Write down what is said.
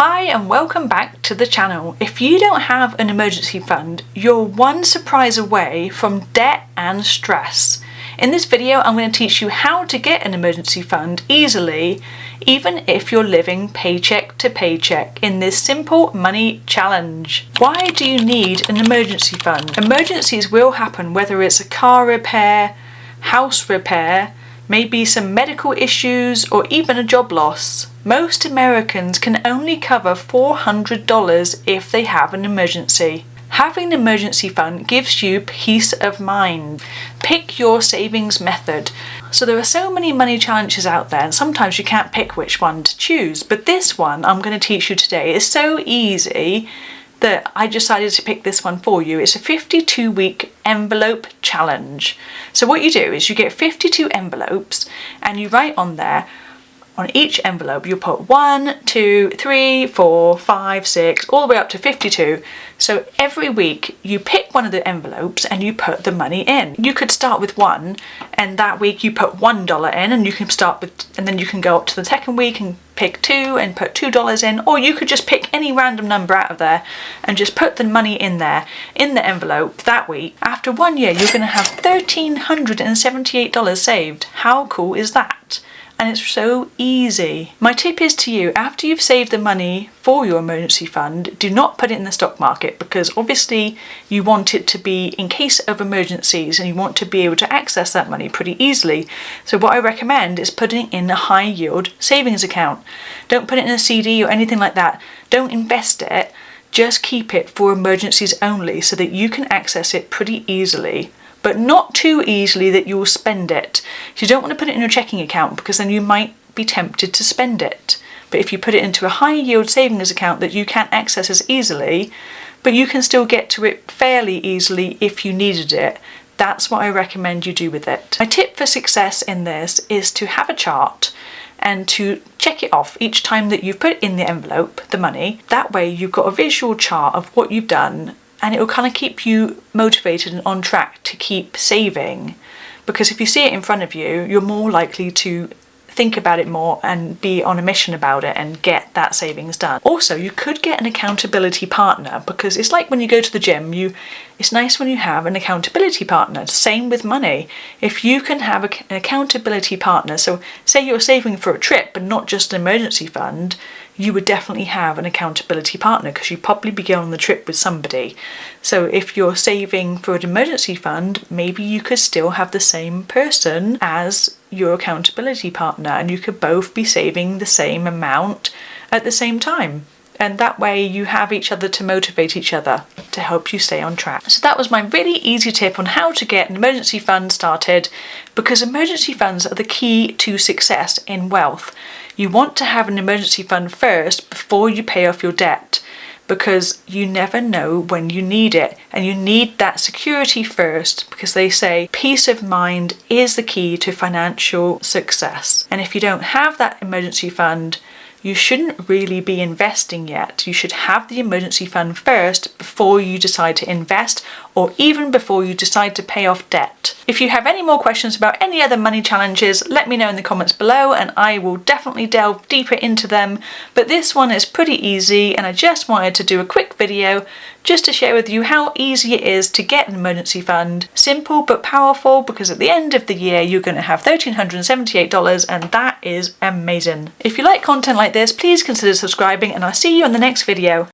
Hi and welcome back to the channel. If you don't have an emergency fund, you're one surprise away from debt and stress. In this video, I'm going to teach you how to get an emergency fund easily, even if you're living paycheck to paycheck in this simple money challenge. Why do you need an emergency fund? Emergencies will happen whether it's a car repair, house repair, maybe some medical issues, or even a job loss. Most Americans can only cover $400 if they have an emergency. Having an emergency fund gives you peace of mind. Pick your savings method. So there are so many money challenges out there, and sometimes you can't pick which one to choose, but this one I'm going to teach you today is so easy that I decided to pick this one for you. It's a 52-week envelope challenge. So what you do is you get 52 envelopes and you write on there, on each envelope you put 1, 2, 3, 4, 5, 6, all the way up to 52. So every week you pick one of the envelopes and you put the money in. You could start with 1 and that week you put $1 in, and you can start with, and then you can go up to the second week and pick 2 and put $2 in, or you could just pick any random number out of there and just put the money in there in the envelope that week. After 1 year you're going to have $1,378 saved. How cool is that? And it's so easy. My tip is to you, after you've saved the money for your emergency fund, do not put it in the stock market, because obviously you want it to be in case of emergencies and you want to be able to access that money pretty easily. So what I recommend is putting it in a high yield savings account. Don't put it in a CD or anything like that. Don't invest it. Just keep it for emergencies only so that you can access it pretty easily, but not too easily that you will spend it. You don't want to put it in your checking account, because then you might be tempted to spend it. But if you put it into a high yield savings account that you can't access as easily, but you can still get to it fairly easily if you needed it, that's what I recommend you do with it. My tip for success in this is to have a chart and to check it off each time that you've put in the envelope the money. That way you've got a visual chart of what you've done, and it will kind of keep you motivated and on track to keep saving. Because if you see it in front of you, you're more likely to think about it more and be on a mission about it and get that savings done. Also, you could get an accountability partner, because it's like when you go to the gym, it's nice when you have an accountability partner. Same with money. If you can have an accountability partner, so say you're saving for a trip but not just an emergency fund, you would definitely have an accountability partner, because you'd probably be going on the trip with somebody. So if you're saving for an emergency fund, maybe you could still have the same person as your accountability partner, and you could both be saving the same amount at the same time. And that way you have each other to motivate each other to help you stay on track. So that was my really easy tip on how to get an emergency fund started, because emergency funds are the key to success in wealth. You want to have an emergency fund first before you pay off your debt, because you never know when you need it, and you need that security first, because they say peace of mind is the key to financial success. And if you don't have that emergency fund, you shouldn't really be investing yet. You should have the emergency fund first before you decide to invest, or even before you decide to pay off debt. If you have any more questions about any other money challenges, let me know in the comments below and I will definitely delve deeper into them. But this one is pretty easy, and I just wanted to do a quick video just to share with you how easy it is to get an emergency fund. Simple but powerful, because at the end of the year you're going to have $1,378, and that is amazing. If you like content like this, please consider subscribing, and I'll see you on the next video.